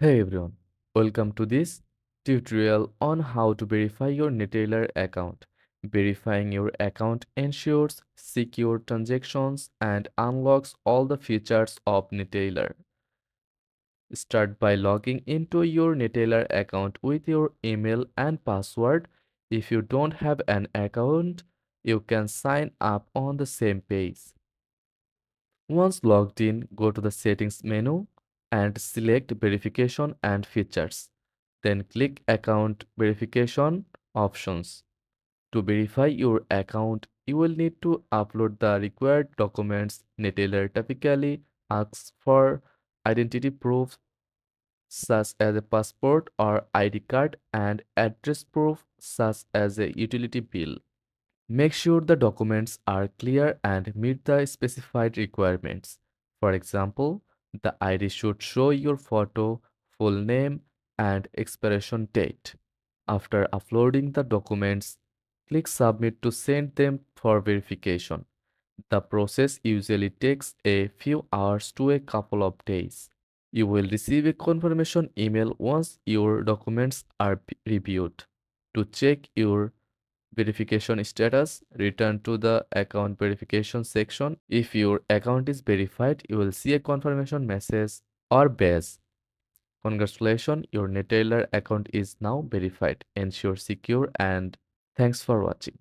Hey everyone, welcome to this tutorial on how to verify your Neteller account. Verifying your account ensures secure transactions and unlocks all the features of Neteller. Start by logging into your Neteller account with your email and password. If you don't have an account, you can sign up on the same page. Once logged in, go to the Settings menu and select Verification and Features. Then click Account Verification options. To verify your account, you will need to upload the required documents. Neteller typically asks for identity proof such as a passport or ID card and address proof such as a utility bill. Make sure the documents are clear and meet the specified requirements. For example, the ID should show your photo, full name, and expiration date. After uploading the documents, click Submit to send them for verification. The process usually takes a few hours to a couple of days. You will receive a confirmation email once your documents are reviewed. To check your verification status, return to the account verification section. If your account is verified, you will see a confirmation message or badge. Congratulations, your Neteller account is now verified. Ensure secure and thanks for watching.